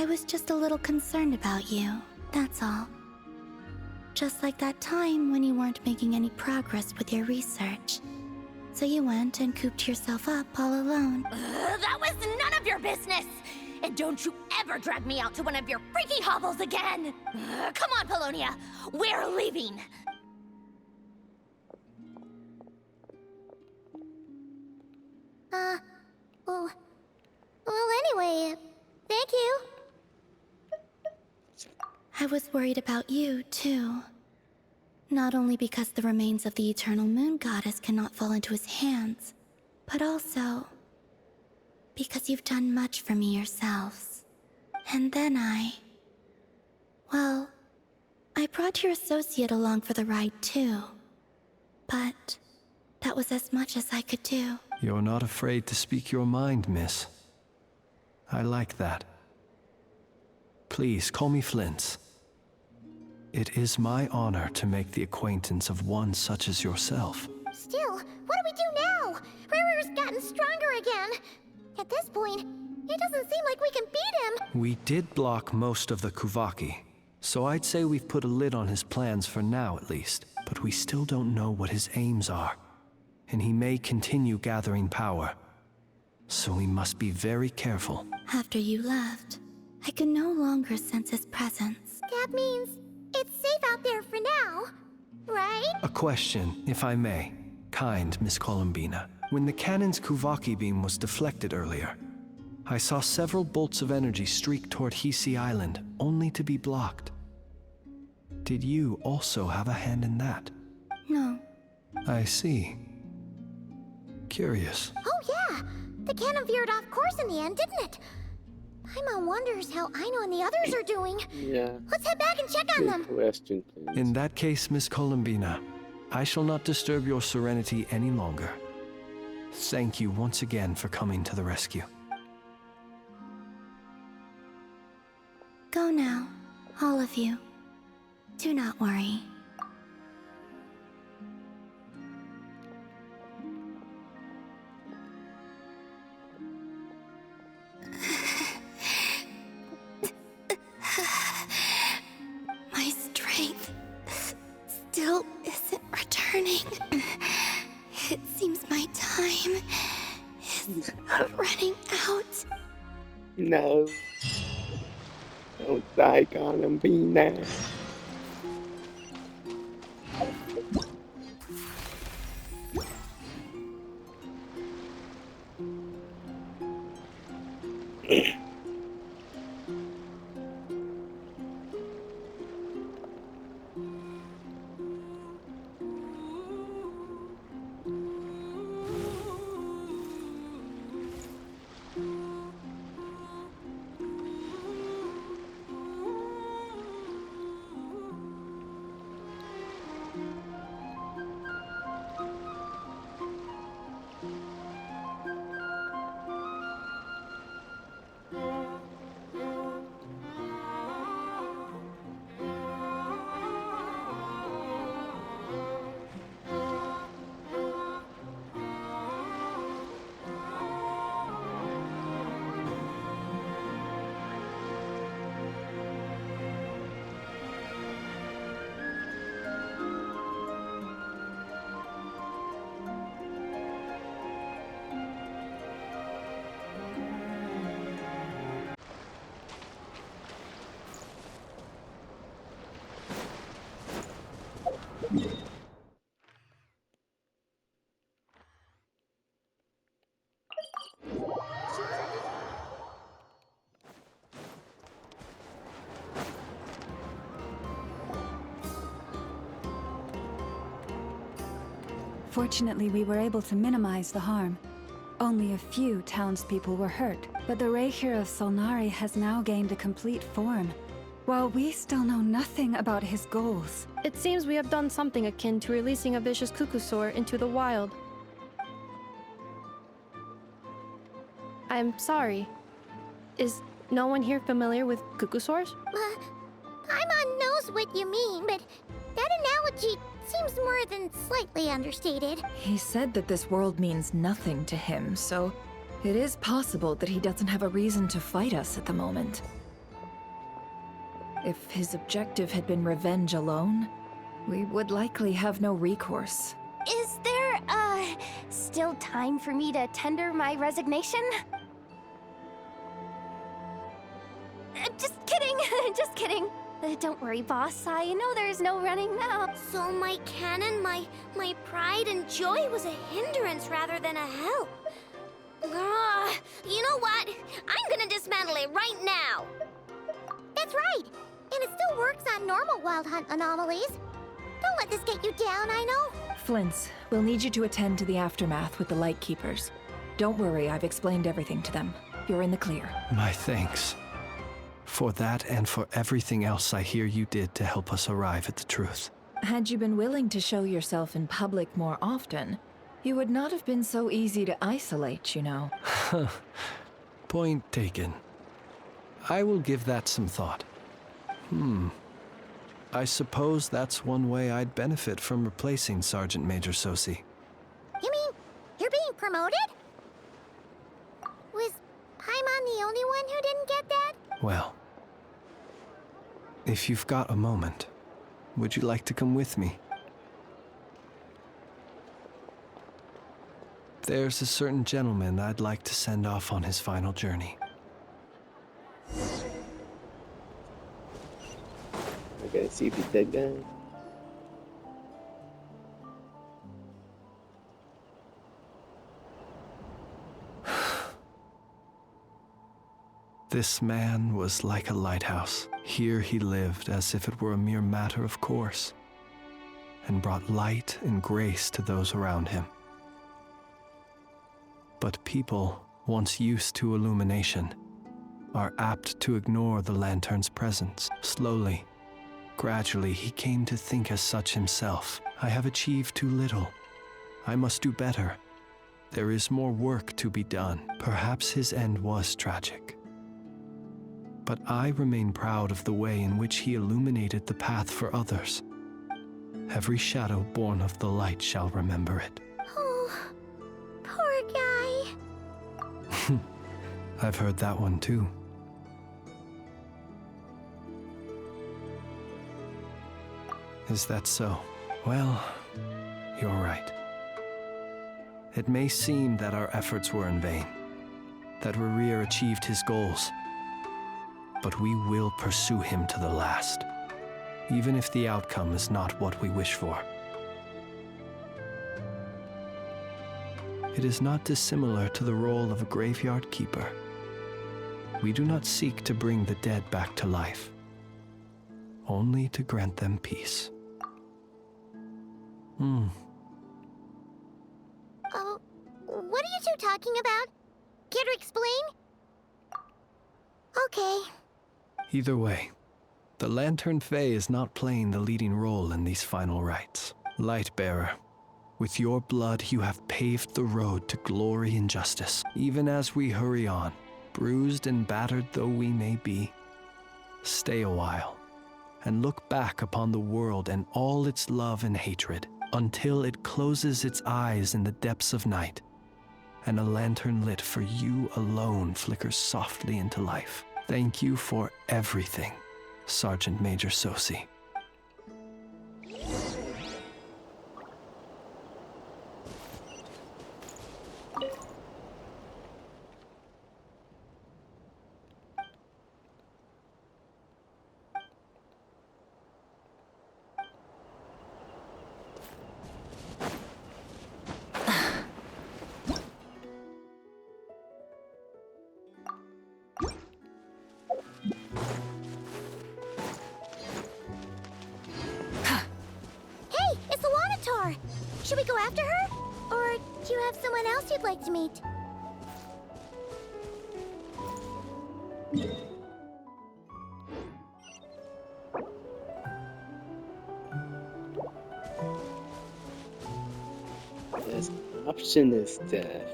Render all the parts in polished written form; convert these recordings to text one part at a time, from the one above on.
I was just a little concerned about you, that's all. Just like that time when you weren't making any progress with your research. So you went and cooped yourself up all alone. That was none of your business! And don't you ever drag me out to one of your freaky hovels again! Come on, Polonia! We're leaving! Well, anyway, thank you. I was worried about you, too. Not only because the remains of the Eternal Moon Goddess cannot fall into his hands, but also because you've done much for me yourselves. And then well, I brought your associate along for the ride, too. But that was as much as I could do. You're not afraid to speak your mind, miss. I like that. Please, call me Flint's. It is my honor to make the acquaintance of one such as yourself. Still, what do we do now? Riri's gotten stronger again. At this point, it doesn't seem like we can beat him. We did block most of the Kuvaki, so I'd say we've put a lid on his plans for now at least. But we still don't know what his aims are, and he may continue gathering power. So we must be very careful. After you left, I could no longer sense his presence. That means it's safe out there for now, right? A question, if I may. Kind Miss Columbina. When the cannon's Kuvaki beam was deflected earlier, I saw several bolts of energy streak toward Hisi Island, only to be blocked. Did you also have a hand in that? No. I see. Curious. Oh yeah, the cannon veered off course in the end, didn't it? Paimon wonders how Aino and the others are doing. Yeah. Let's head back and check on them. Good question, please. In that case, Miss Columbina, I shall not disturb your serenity any longer. Thank you once again for coming to the rescue. Go now, all of you. Do not worry. My strength still isn't returning. It seems my time is running out. No. Don't die, Columbina. Fortunately, we were able to minimize the harm. Only a few townspeople were hurt, but the Reikir of Solnari has now gained a complete form, while we still know nothing about his goals. It seems we have done something akin to releasing a vicious Kukusaur into the wild. I'm sorry. Is no one here familiar with Kukusaurs? Paimon knows what you mean, but that analogy seems more than slightly understated. He said that this world means nothing to him, so it is possible that he doesn't have a reason to fight us at the moment. If his objective had been revenge alone, we would likely have no recourse. Is there, still time for me to tender my resignation? Just kidding, just kidding. Don't worry, boss. I know there's no running now. So my canon, my pride and joy was a hindrance rather than a help. You know what? I'm gonna dismantle it right now. That's right. And it still works on normal Wild Hunt anomalies. Don't let this get you down, I know. Flint's, we'll need you to attend to the aftermath with the Lightkeepers. Don't worry, I've explained everything to them. You're in the clear. My thanks. For that and for everything else I hear you did to help us arrive at the truth. Had you been willing to show yourself in public more often, you would not have been so easy to isolate, you know. Point taken. I will give that some thought. I suppose that's one way I'd benefit from replacing Sergeant Major Sosi. You mean you're being promoted? Was Paimon the only one who didn't get that? Well, if you've got a moment, would you like to come with me? There's a certain gentleman I'd like to send off on his final journey. I gotta see if he's dead guy. This man was like a lighthouse. Here he lived as if it were a mere matter of course, and brought light and grace to those around him. But people, once used to illumination, are apt to ignore the lantern's presence. Slowly, gradually, he came to think as such himself. I have achieved too little. I must do better. There is more work to be done. Perhaps his end was tragic. But I remain proud of the way in which he illuminated the path for others. Every shadow born of the light shall remember it. Oh, poor guy. I've heard that one too. Is that so? Well, you're right. It may seem that our efforts were in vain, that Rerir achieved his goals, but we will pursue him to the last, even if the outcome is not what we wish for. It is not dissimilar to the role of a graveyard keeper. We do not seek to bring the dead back to life, only to grant them peace. Oh, what are you two talking about? Care to explain? Okay. Either way, the Lantern Fae is not playing the leading role in these final rites. Lightbearer, with your blood you have paved the road to glory and justice. Even as we hurry on, bruised and battered though we may be, stay a while and look back upon the world and all its love and hatred until it closes its eyes in the depths of night and a lantern lit for you alone flickers softly into life. Thank you for everything, Sergeant Major Sosi. Hey, it's the Wanatar! Should we go after her? Or do you have someone else you'd like to meet? There's option is death.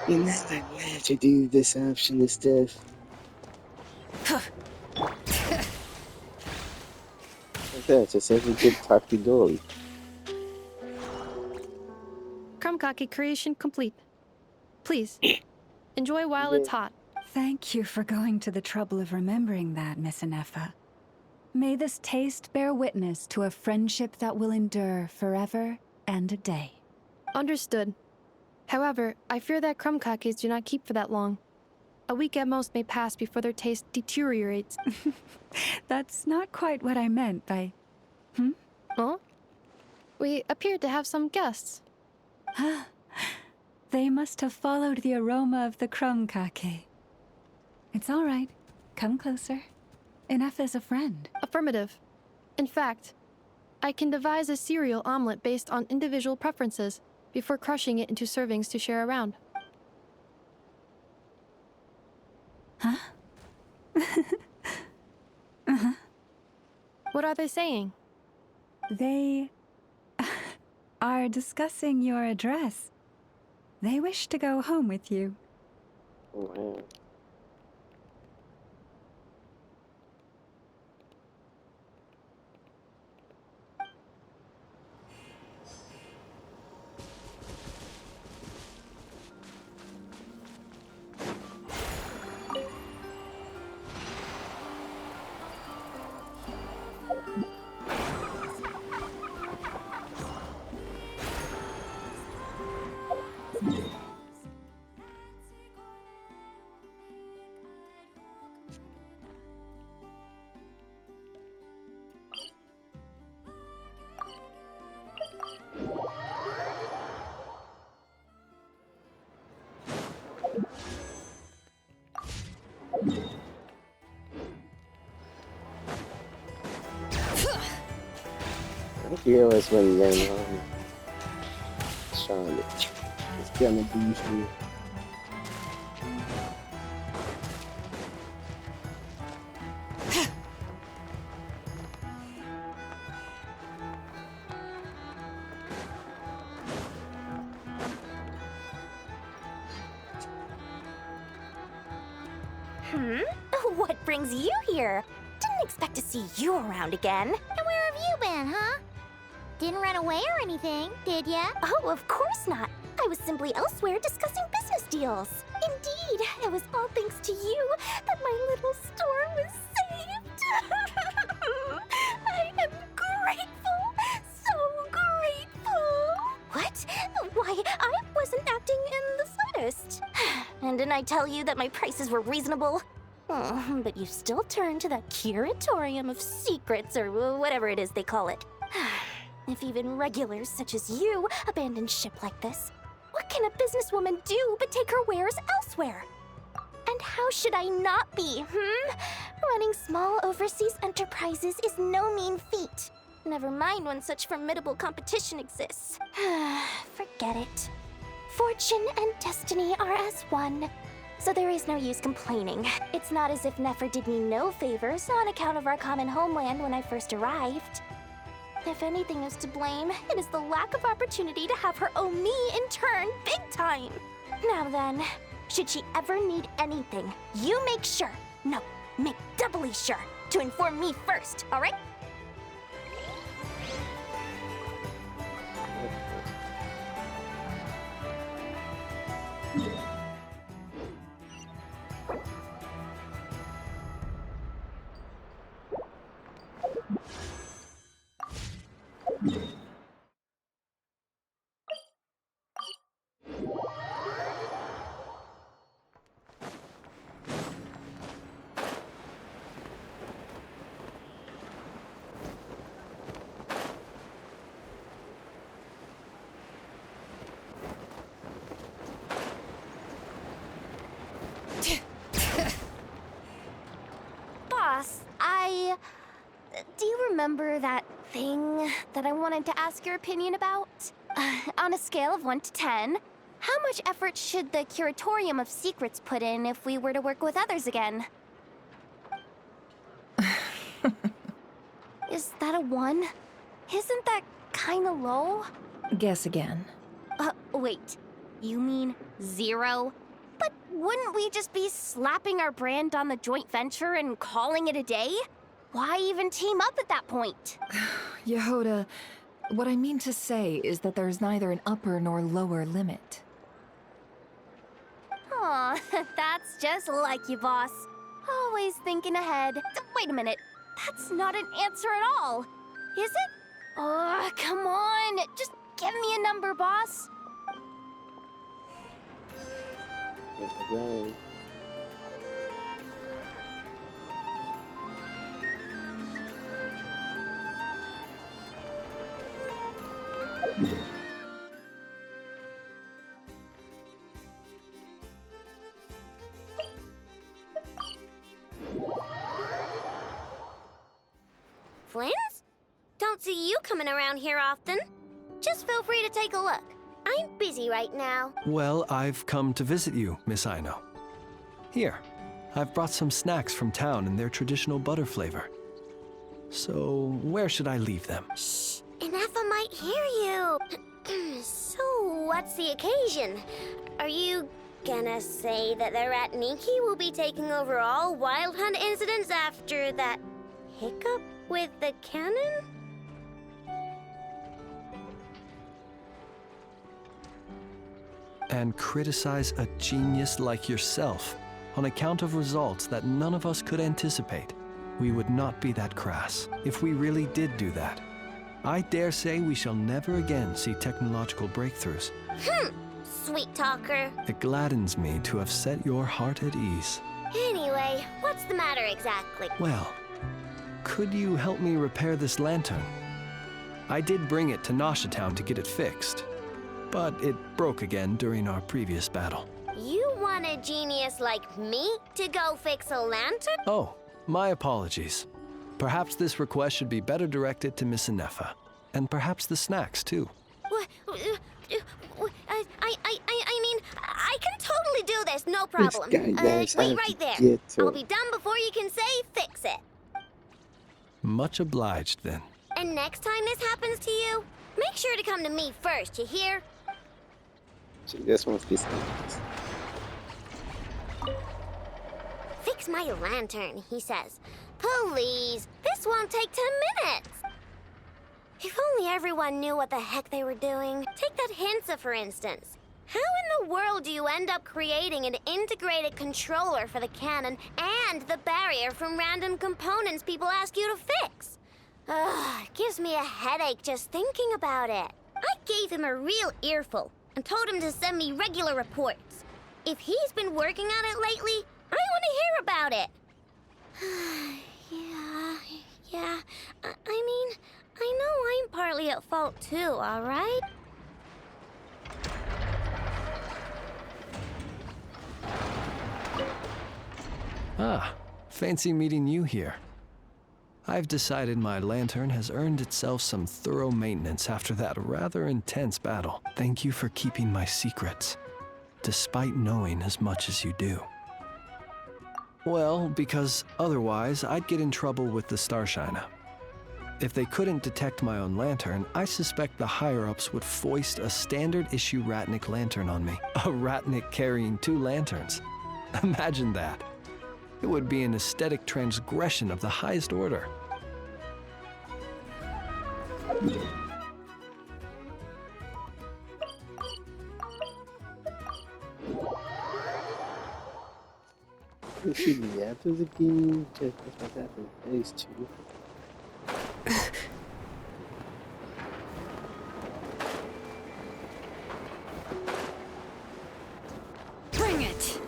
You're not allowed to do this option is death. that. Just every good Takidori. Krumkake creation complete. Please, enjoy while Yeah. it's hot. Thank you for going to the trouble of remembering that, Miss Inefa. May this taste bear witness to a friendship that will endure forever and a day. Understood. However, I fear that krumkakes do not keep for that long. A week at most may pass before their taste deteriorates. That's not quite what I meant by... Huh? We appear to have some guests. They must have followed the aroma of the krumkake. It's all right. Come closer. Enough is a friend. Affirmative. In fact, I can devise a cereal omelet based on individual preferences before crushing it into servings to share around. Huh? What are they saying? They are discussing your address. They wish to go home with you. Oh, wow. I think you always win then, Charlotte. It's gonna be usually. What brings you here? Didn't expect to see you around again. And where have you been, huh? Didn't run away or anything, did ya? Oh, of course not. I was simply elsewhere discussing business deals. Indeed, it was all thanks to you that my little store was saved. I am grateful, so grateful. What? Why, I wasn't acting in the slightest. And didn't I tell you that my prices were reasonable? Oh, but you still turn to that curatorium of secrets, or whatever it is they call it. If even regulars such as you abandon ship like this, what can a businesswoman do but take her wares elsewhere? And how should I not be, Running small overseas enterprises is no mean feat. Never mind when such formidable competition exists. Forget it. Fortune and destiny are as one. So there is no use complaining. It's not as if Nefer did me no favors on account of our common homeland when I first arrived. If anything is to blame, it is the lack of opportunity to have her owe me in turn big time. Now then, should she ever need anything, you make sure, no, make doubly sure, to inform me first, alright? Boss, do you remember that thing that I wanted to ask your opinion about? On a scale of 1 to 10, how much effort should the Curatorium of Secrets put in if we were to work with others again? Is that a 1? Isn't that kinda low? Guess again. Wait. You mean 0? But wouldn't we just be slapping our brand on the joint venture and calling it a day? Why even team up at that point? Yehoda, what I mean to say is that there's neither an upper nor lower limit. Aw, that's just like you, boss. Always thinking ahead. Wait a minute. That's not an answer at all. Is it? Oh, come on. Just give me a number, boss. Right. Flins? Don't see you coming around here often. Just feel free to take a look. I'm busy right now. Well, I've come to visit you, Miss Aino. Here, I've brought some snacks from town in their traditional butter flavor. So, where should I leave them? Shh, Ineffa might hear you. So, what's the occasion? Are you gonna say that the Rat Niki will be taking over all Wild Hunt incidents after that hiccup with the cannon? And criticize a genius like yourself on account of results that none of us could anticipate. We would not be that crass if we really did do that. I dare say we shall never again see technological breakthroughs. Sweet talker. It gladdens me to have set your heart at ease. Anyway, what's the matter exactly? Well, could you help me repair this lantern? I did bring it to Nasha Town to get it fixed, but it broke again during our previous battle. You want a genius like me to go fix a lantern? Oh, my apologies. Perhaps this request should be better directed to Miss Ineffa, and perhaps the snacks too. What? I mean, I can totally do this, no problem. This guy knows Wait how right to there. get to I'll it. be done before you can say fix it. Much obliged then. And next time this happens to you, make sure to come to me first, you hear? She just wants these things. Fix my lantern, he says. Please, this won't take 10 minutes. If only everyone knew what the heck they were doing. Take that Hinsa, for instance. How in the world do you end up creating an integrated controller for the cannon and the barrier from random components people ask you to fix? Ugh, it gives me a headache just thinking about it. I gave him a real earful and told him to send me regular reports. If he's been working on it lately, I want to hear about it. Yeah. I mean, I know I'm partly at fault too, all right? Ah, fancy meeting you here. I've decided my lantern has earned itself some thorough maintenance after that rather intense battle. Thank you for keeping my secrets, despite knowing as much as you do. Well, because otherwise I'd get in trouble with the Starshiner. If they couldn't detect my own lantern, I suspect the higher-ups would foist a standard-issue Ratnik lantern on me. A Ratnik carrying 2 lanterns. Imagine that. It would be an aesthetic transgression of the highest order. Enfim, tudo aqui já está é isso. Bring it!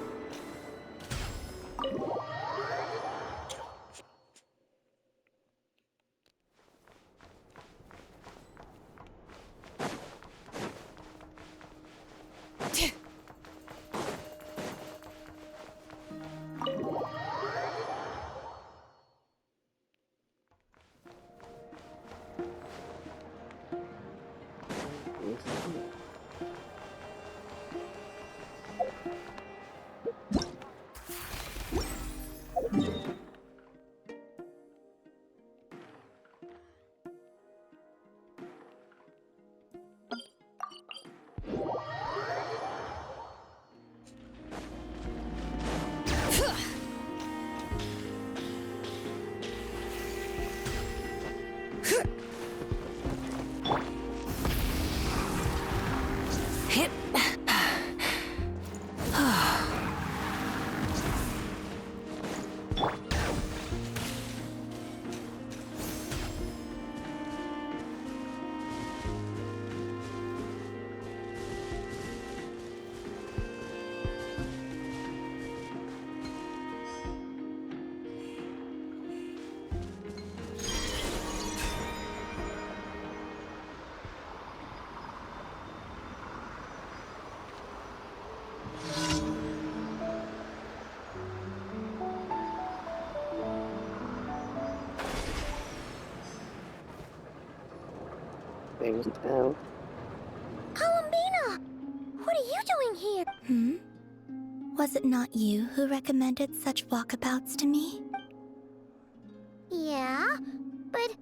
Hanging out. Columbina! What are you doing here? Was it not you who recommended such walkabouts to me? Yeah, but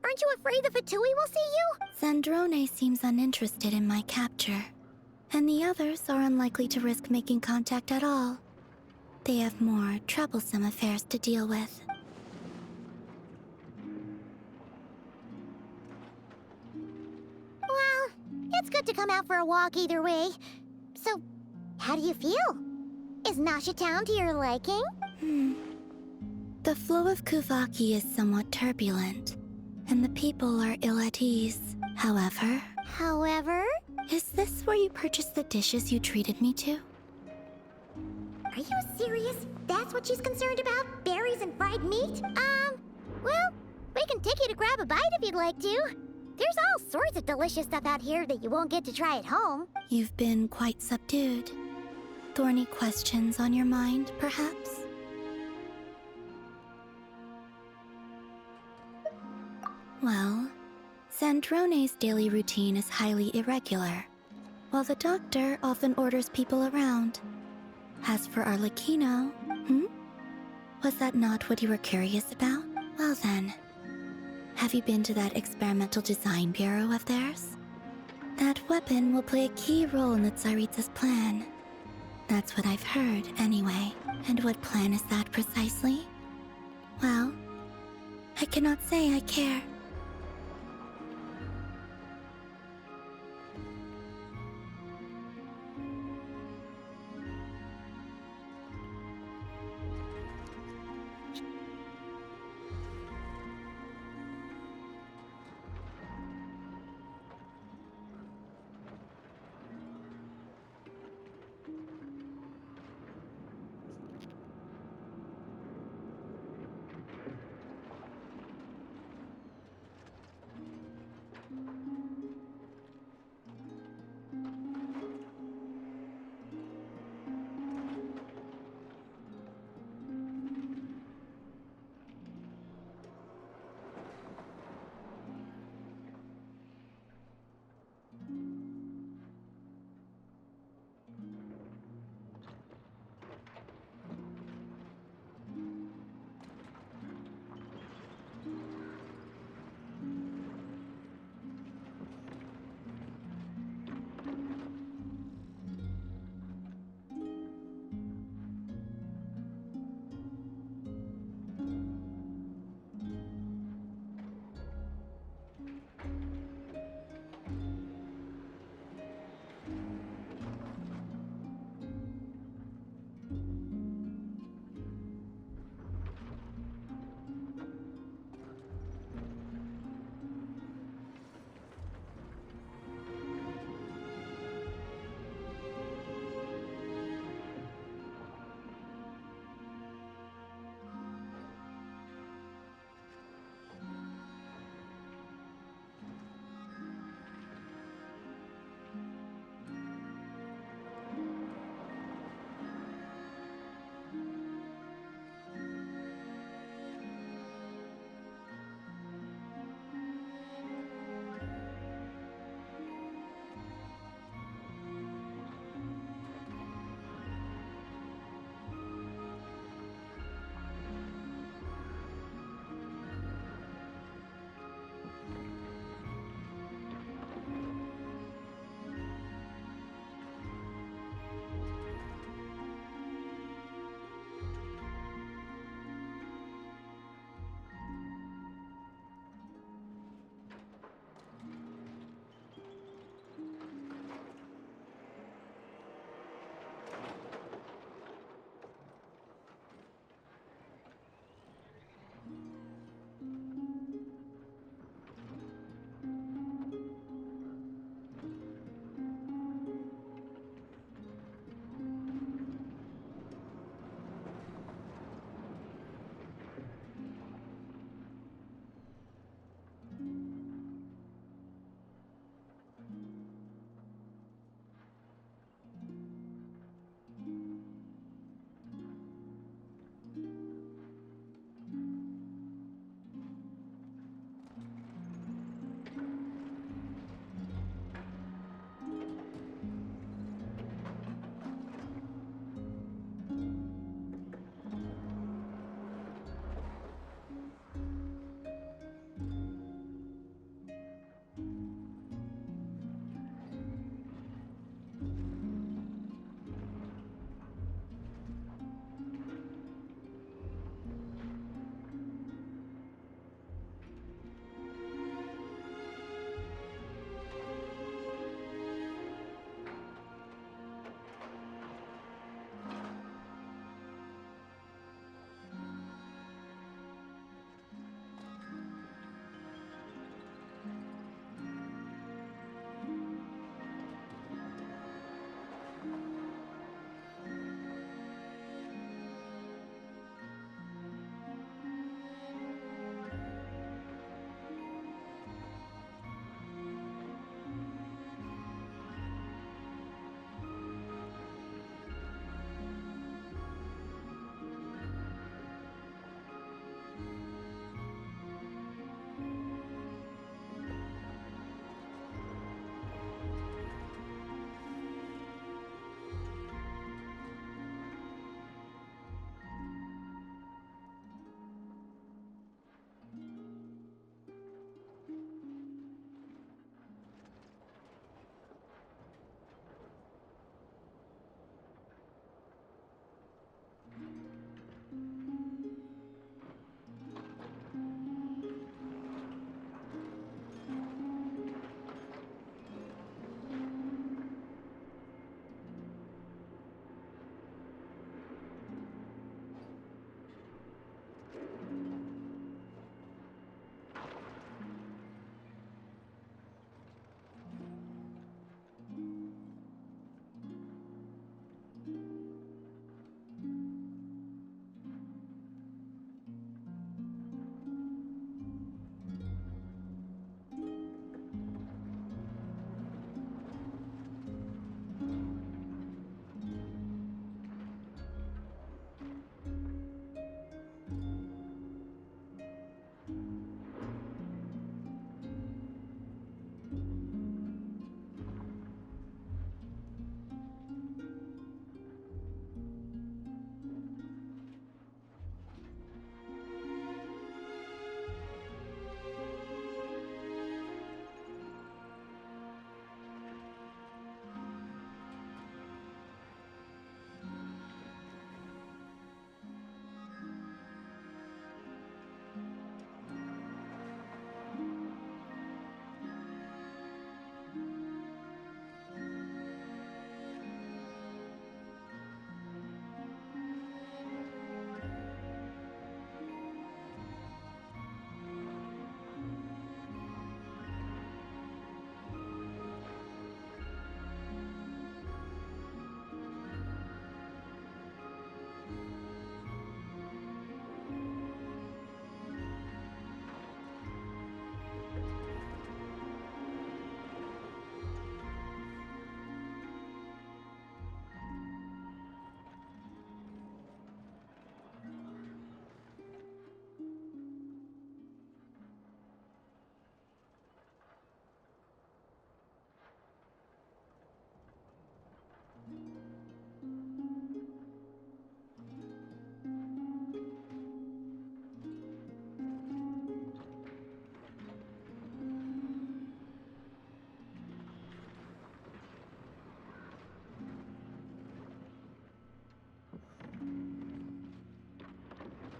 aren't you afraid the Fatui will see you? Zandrone seems uninterested in my capture, and the others are unlikely to risk making contact at all. They have more troublesome affairs to deal with. Well, it's good to come out for a walk either way. So, how do you feel? Is Nasha Town to your liking? The flow of Kuvaki is somewhat turbulent, and the people are ill at ease. However, is this where you purchased the dishes you treated me to? Are you serious? That's what she's concerned about? Berries and fried meat? Well, we can take you to grab a bite if you'd like to. There's all sorts of delicious stuff out here that you won't get to try at home. You've been quite subdued. Thorny questions on your mind, perhaps? Well, Zandrone's daily routine is highly irregular, while the doctor often orders people around. As for Arlecchino, was that not what you were curious about? Well then, have you been to that experimental design bureau of theirs? That weapon will play a key role in the Tsaritsa's plan. That's what I've heard, anyway. And what plan is that precisely? Well, I cannot say I care.